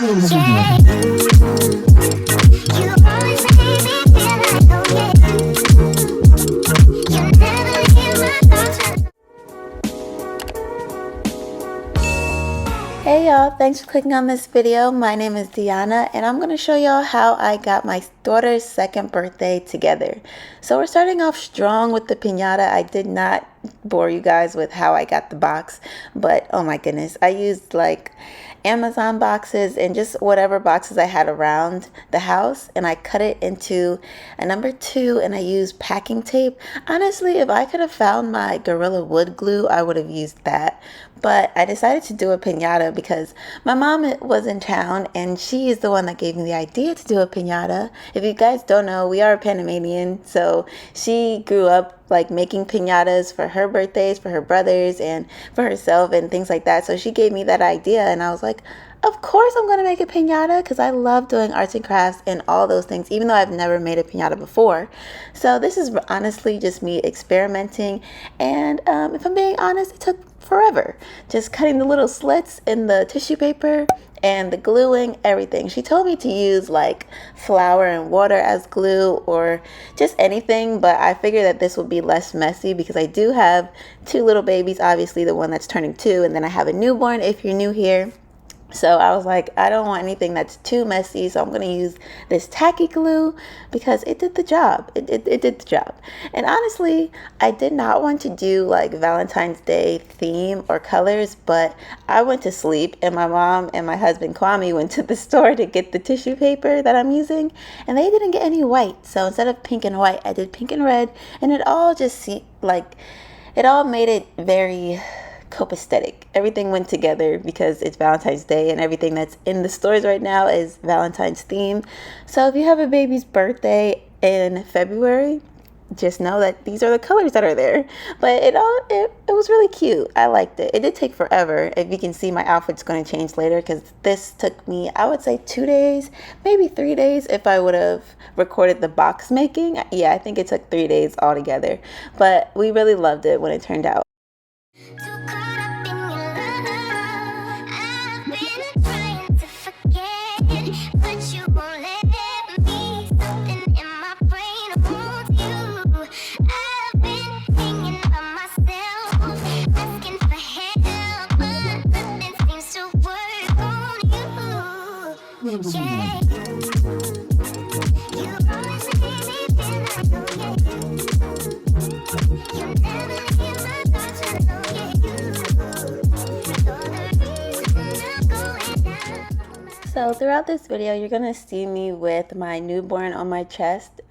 Hey y'all, thanks for clicking on this video. My name is Deanna and I'm going to show y'all how I got my daughter's second birthday together. So we're starting off strong with the piñata. I did not bore you guys with how I got the box, but oh my goodness, I used like Amazon boxes and just whatever boxes I had around the house, and I cut it into a number 2 and I used packing tape. Honestly, if I could have found my Gorilla Wood glue, I would have used that. But I decided to do a piñata because my mom was in town and she is the one that gave me the idea to do a piñata. If you guys don't know, we are Panamanian, so she grew up like making piñatas for her birthdays, for her brothers, and for herself and things like that. So she gave me that idea and I was like, of course I'm going to make a piñata because I love doing arts and crafts and all those things, even though I've never made a piñata before. So this is honestly just me experimenting. And if I'm being honest, it took forever. Just cutting the little slits in the tissue paper and the gluing, everything. She told me to use like flour and water as glue or just anything, but I figured that this would be less messy because I do have 2 little babies, obviously the one that's turning 2, and then I have a newborn if you're new here. So I was like, I don't want anything that's too messy, so I'm going to use this tacky glue because it did the job. It did the job. And honestly, I did not want to do like Valentine's Day theme or colors, but I went to sleep and my mom and my husband Kwame went to the store to get the tissue paper that I'm using, and they didn't get any white. So instead of pink and white, I did pink and red, and it all just it all made it very copacetic. Everything went together because it's Valentine's Day and everything that's in the stores right now is Valentine's themed. So if you have a baby's birthday in February, just know that these are the colors that are there. But it was really cute. I liked it. It did take forever. If you can see, my outfit's going to change later because this took me, I would say 2 days, maybe 3 days if I would have recorded the box making. Yeah, I think it took 3 days altogether. But we really loved it when it turned out. So throughout this video, you're going to see me with my newborn on my chest.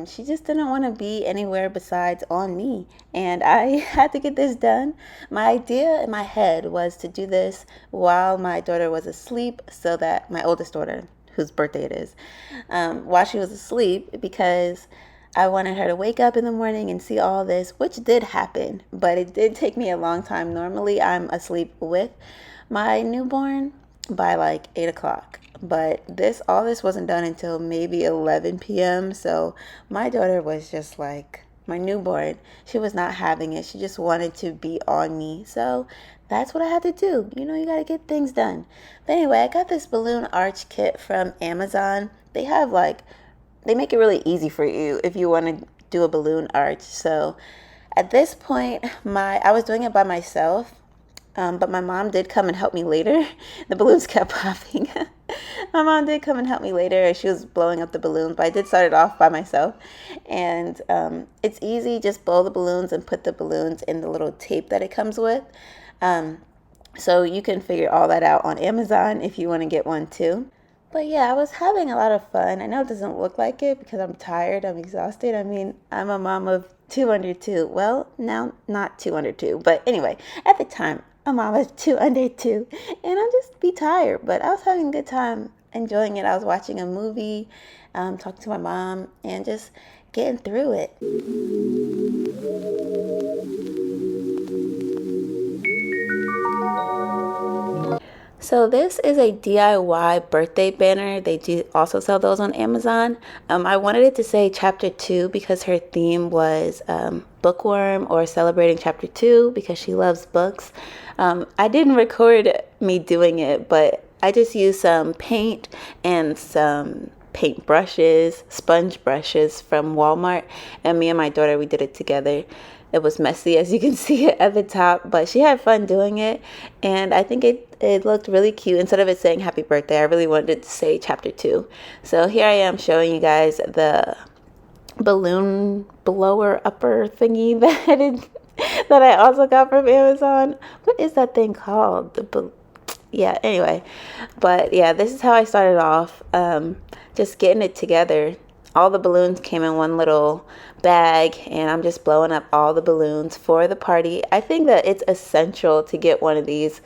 She just didn't want to be anywhere besides on me. And I had to get this done. My idea in my head was to do this while my daughter was asleep so that my oldest daughter, whose birthday it is, while she was asleep, because I wanted her to wake up in the morning and see all this, which did happen, but it did take me a long time. Normally I'm asleep with my newborn by like 8 o'clock, but all this wasn't done until maybe 11 p.m. So my daughter was just like, my newborn, she was not having it. She just wanted to be on me. So that's what I had to do. You know, you got to get things done. But anyway, I got this balloon arch kit from Amazon. They make it really easy for you if you want to do a balloon arch. So at this point, I was doing it by myself. But my mom did come and help me later. The balloons kept popping. My mom did come and help me later. She was blowing up the balloons, but I did start it off by myself. And it's easy. Just blow the balloons and put the balloons in the little tape that it comes with. So you can figure all that out on Amazon if you want to get one too. But yeah, I was having a lot of fun. I know it doesn't look like it because I'm tired. I'm exhausted. I mean, I'm a mom of 2 under 2. Well, now not 2 under 2. But anyway, at the time, a mom of 2 under 2, and I'm just be tired, but I was having a good time enjoying it. I was watching a movie, talking to my mom, and just getting through it. So this is a DIY birthday banner. They do also sell those on Amazon. I wanted it to say chapter 2 because her theme was bookworm, or celebrating chapter 2 because she loves books. I didn't record me doing it, but I just used some paint and some paint brushes, sponge brushes from Walmart, and me and my daughter, we did it together. It was messy, as you can see it at the top, but she had fun doing it, and I think it looked really cute. Instead of it saying happy birthday, I really wanted it to say chapter 2. So here I am showing you guys the balloon blower upper thingy that I also got from Amazon. What is that thing called? Yeah, anyway, but yeah, this is how I started off, just getting it together. All the balloons came in one little bag, and I'm just blowing up all the balloons for the party. I think that it's essential to get one of these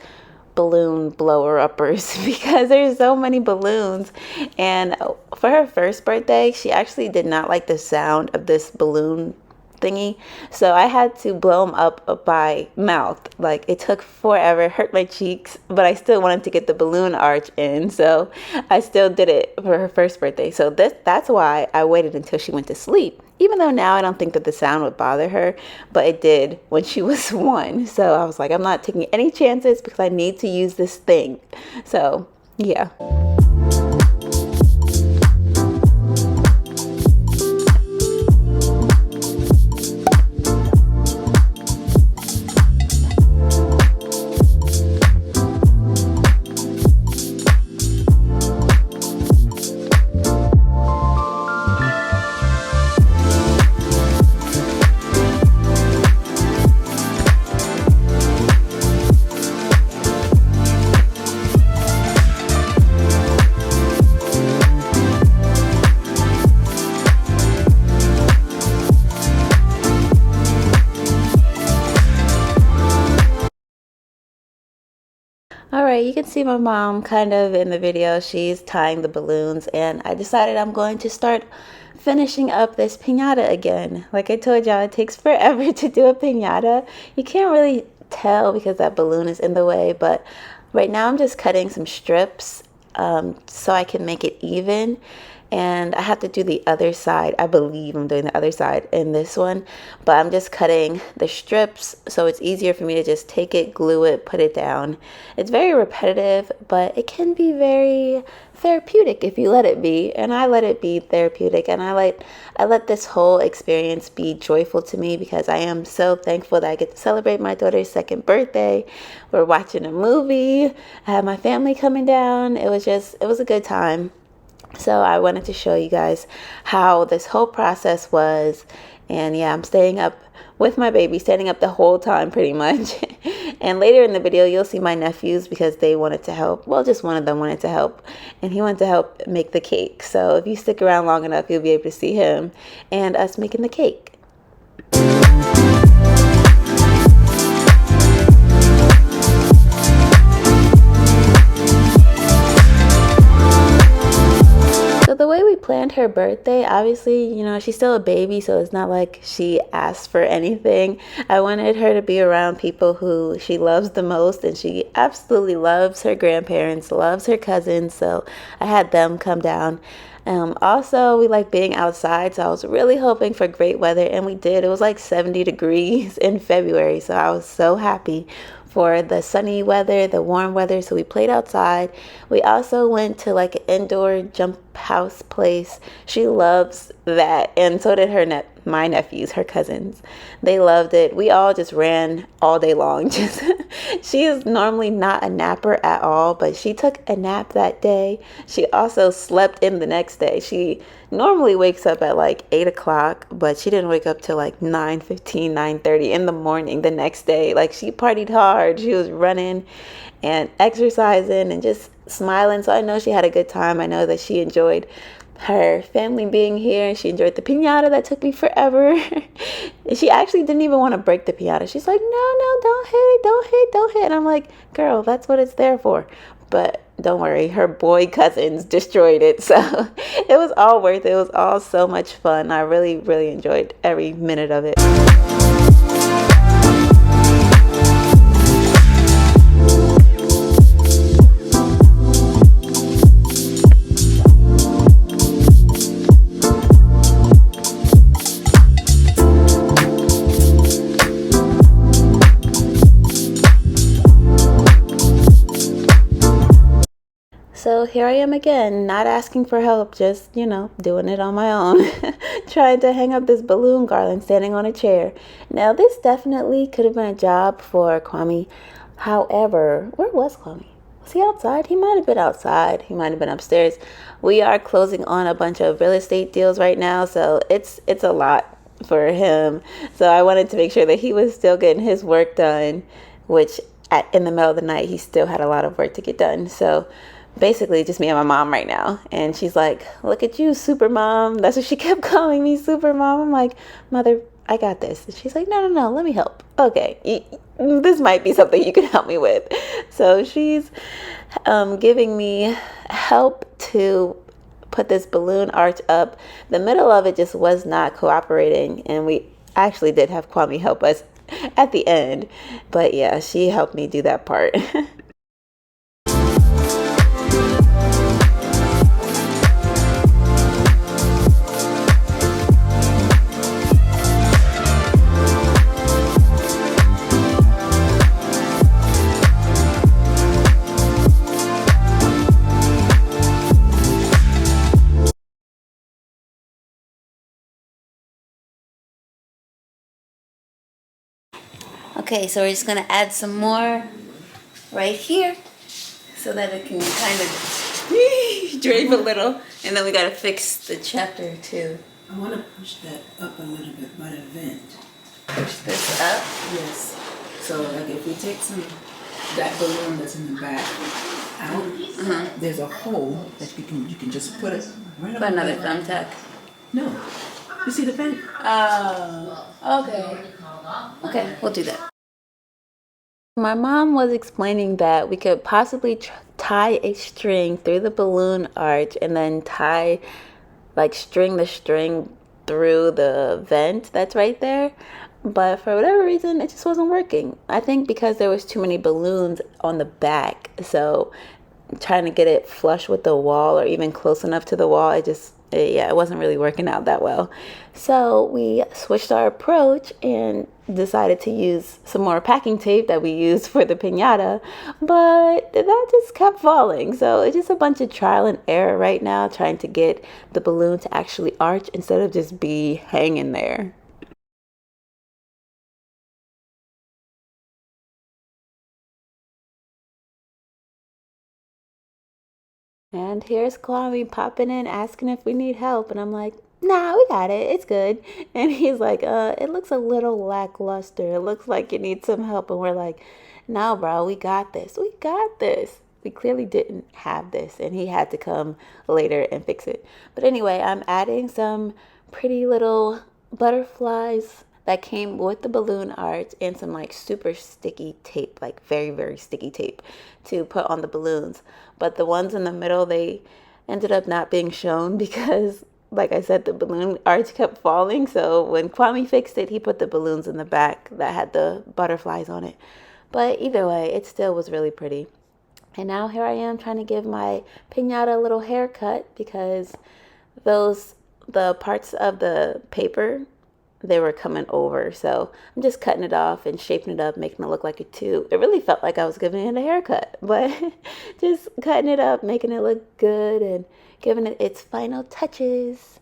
balloon blower uppers because there's so many balloons. And for her first birthday, she actually did not like the sound of this balloon thingy, so I had to blow them up by mouth. Like, it took forever, hurt my cheeks, but I still wanted to get the balloon arch in, so I still did it for her first birthday. So that's why I waited until she went to sleep, even though now I don't think that the sound would bother her, but it did when she was 1. So I was like, I'm not taking any chances because I need to use this thing. So yeah. All right, you can see my mom kind of in the video. She's tying the balloons, and I decided I'm going to start finishing up this piñata again. Like I told y'all, it takes forever to do a piñata. You can't really tell because that balloon is in the way, but right now I'm just cutting some strips so I can make it even. And I have to do the other side. I believe I'm doing the other side in this one, but I'm just cutting the strips so it's easier for me to just take it, glue it, put it down. It's very repetitive, but it can be very therapeutic if you let it be, and I let it be therapeutic, and I let this whole experience be joyful to me because I am so thankful that I get to celebrate my daughter's 2nd birthday. We're watching a movie. I had my family coming down. It was a good time. So I wanted to show you guys how this whole process was. And yeah, I'm staying up with my baby, standing up the whole time pretty much. And later in the video, you'll see my nephews because they wanted to help. Well, just one of them wanted to help, and he wanted to help make the cake. So if you stick around long enough, you'll be able to see him and us making the cake. So the way we planned her birthday, obviously, you know, she's still a baby, so it's not like she asked for anything. I wanted her to be around people who she loves the most, and she absolutely loves her grandparents, loves her cousins, so I had them come down. Also, we like being outside, so I was really hoping for great weather, and we did. It was like 70 degrees in February, so I was so happy for the sunny weather, the warm weather, so we played outside. We also went to like an indoor jump house place. She loves that, and so did my nephews, her cousins. They loved it. We all just ran all day long. She is normally not a napper at all, but she took a nap that day. She also slept in the next day. She normally wakes up at like 8 o'clock, but she didn't wake up till like 9:15, 9:30 in the morning the next day. Like, she partied hard. She was running and exercising and just smiling. So I know she had a good time. I know that she enjoyed her family being here, and she enjoyed the piñata that took me forever. She actually didn't even want to break the piñata. She's like, no, don't hit. And I'm like, girl, that's what it's there for. But don't worry, her boy cousins destroyed it. So it was all worth it. It was all so much fun. I really, really enjoyed every minute of it. So here I am again, not asking for help, just, doing it on my own. Trying to hang up this balloon garland standing on a chair. Now, this definitely could have been a job for Kwame. However, where was Kwame? Was he outside? He might have been outside. He might have been upstairs. We are closing on a bunch of real estate deals right now, so it's a lot for him. So I wanted to make sure that he was still getting his work done, which in the middle of the night, he still had a lot of work to get done. So basically just me and my mom right now, and she's like, look at you, super mom. That's what she kept calling me, super mom. I'm like, mother, I got this. And she's like, no, let me help. Okay, this might be something you can help me with. So she's giving me help to put this balloon arch up. The middle of it just was not cooperating, and we actually did have Kwame help us at the end, but yeah, she helped me do that part. Okay, so we're just gonna add some more right here so that it can kind of drape a little, and then we gotta fix the chapter too. I want to push that up a little bit by the vent. Push this up? Yes. So like if we take that balloon that's in the back out, there's a hole that you can just put it right up. Put another thumbtack. No. You see the vent? Oh, okay. Okay, we'll do that. My mom was explaining that we could possibly tie a string through the balloon arch and then string the string through the vent that's right there. But for whatever reason, it just wasn't working. I think because there was too many balloons on the back. So trying to get it flush with the wall or even close enough to the wall, it wasn't really working out that well. So we switched our approach and decided to use some more packing tape that we used for the piñata, but that just kept falling. So it's just a bunch of trial and error right now, trying to get the balloon to actually arch instead of just be hanging there. And here's Kwame popping in, asking if we need help. And I'm like, nah, we got it. It's good. And he's like, it looks a little lackluster. It looks like you need some help. And we're like, no, bro, we got this. We got this. We clearly didn't have this. And he had to come later and fix it. But anyway, I'm adding some pretty little butterflies that came with the balloon arch and some super sticky tape, very, very sticky tape to put on the balloons. But the ones in the middle, they ended up not being shown because, like I said, the balloon arch kept falling. So when Kwame fixed it, he put the balloons in the back that had the butterflies on it. But either way, it still was really pretty. And now here I am trying to give my piñata a little haircut because the parts of the paper, they were coming over. So I'm just cutting it off and shaping it up, making it look like a tube. It really felt like I was giving it a haircut, but just cutting it up, making it look good and giving it its final touches.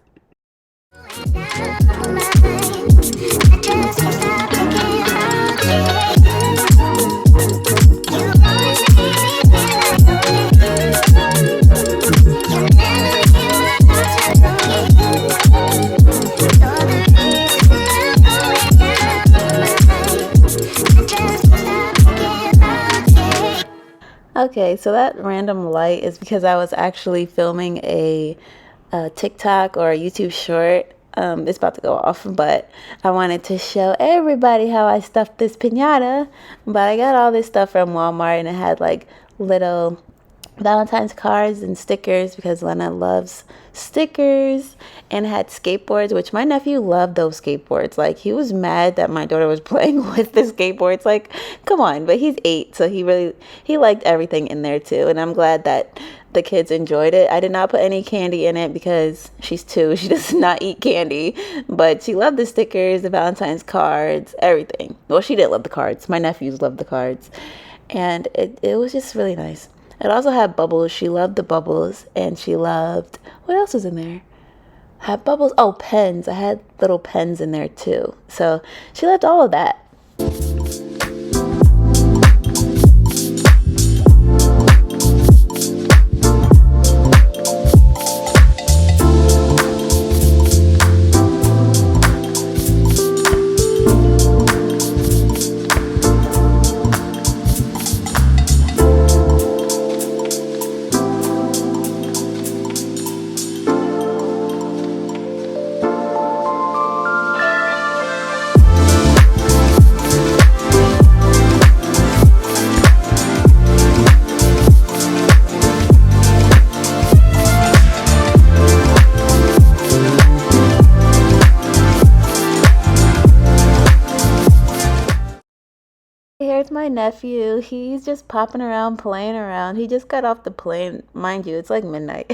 Okay, so that random light is because I was actually filming a TikTok or a YouTube short. It's about to go off, but I wanted to show everybody how I stuffed this piñata. But I got all this stuff from Walmart, and it had little Valentine's cards and stickers because Lena loves stickers, and had skateboards, which my nephew loved those skateboards. He was mad that my daughter was playing with the skateboards. Come on, but he's 8, so he liked everything in there too, and I'm glad that the kids enjoyed it. I did not put any candy in it because she's 2. She does not eat candy, but she loved the stickers, the Valentine's cards, everything. Well, she didn't love the cards. My nephews loved the cards, and it was just really nice. It also had bubbles. She loved the bubbles, and she loved, what else was in there? Had bubbles. Oh, pens. I had little pens in there too. So she loved all of that. Here's my nephew. He's just popping around, playing around. He just got off the plane. Mind you, it's like midnight.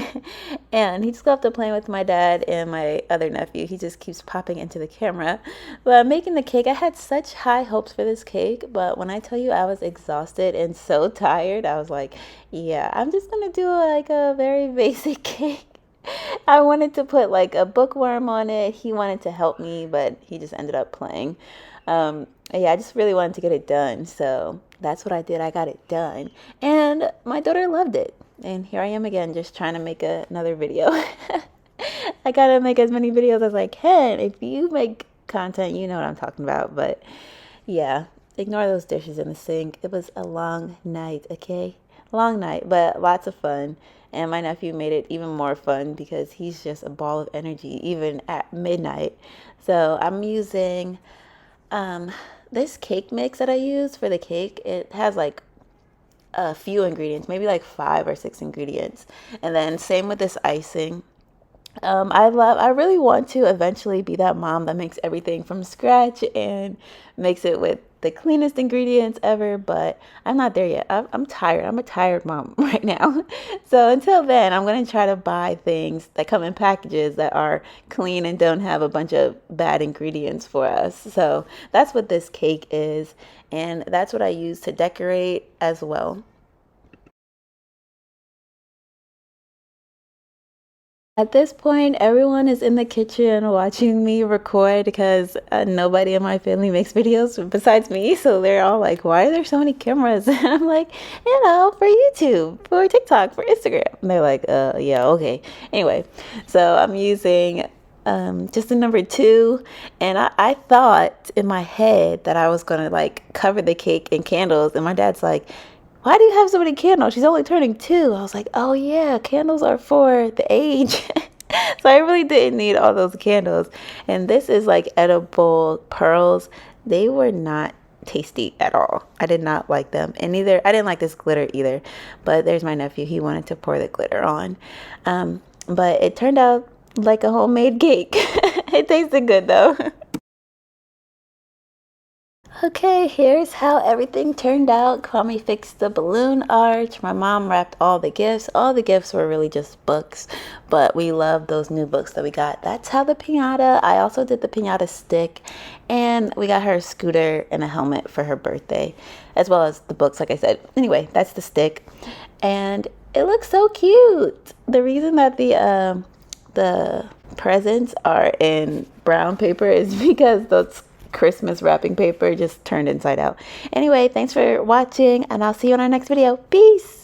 And he just got off the plane with my dad and my other nephew. He just keeps popping into the camera. But making the cake, I had such high hopes for this cake. But when I tell you I was exhausted and so tired, I was like, yeah, I'm just going to do like a very basic cake. I wanted to put like a bookworm on it. He wanted to help me, but he just ended up playing. Yeah, I just really wanted to get it done. So that's what I did. I got it done. And my daughter loved it. And here I am again, just trying to make another video. I gotta make as many videos as I can. If you make content, you know what I'm talking about. But yeah, ignore those dishes in the sink. It was a long night, okay? Long night, but lots of fun. And my nephew made it even more fun because he's just a ball of energy, even at midnight. So I'm using this cake mix that I use for the cake. It has like a few ingredients, maybe like 5 or 6 ingredients. And then same with this icing. I really want to eventually be that mom that makes everything from scratch and makes it with the cleanest ingredients ever, but I'm not there yet. I'm tired. I'm a tired mom right now. So until then, I'm going to try to buy things that come in packages that are clean and don't have a bunch of bad ingredients for us. So that's what this cake is, and that's what I use to decorate as well. At this point, everyone is in the kitchen watching me record because nobody in my family makes videos besides me. So they're all like, why are there so many cameras? And I'm like, for YouTube, for TikTok, for Instagram. And they're like, yeah, okay. Anyway, so I'm using just the number 2. And I thought in my head that I was going to like cover the cake in candles. And my dad's like, why do you have so many candles? She's only turning 2. I was like, oh yeah, candles are for the age. So I really didn't need all those candles. And this is like edible pearls. They were not tasty at all. I did not like them. And neither, I didn't like this glitter either. But there's my nephew. He wanted to pour the glitter on. But it turned out like a homemade cake. It tasted good though. Okay, here's how everything turned out. Kwame fixed the balloon arch. My mom wrapped all the gifts. All the gifts were really just books, but we love those new books that we got. That's how the piñata, I also did the piñata stick, and we got her a scooter and a helmet for her birthday, as well as the books, like I said. Anyway, that's the stick, and it looks so cute. The reason that the presents are in brown paper is because those Christmas wrapping paper just turned inside out. Anyway, thanks for watching, and I'll see you on our next video. Peace!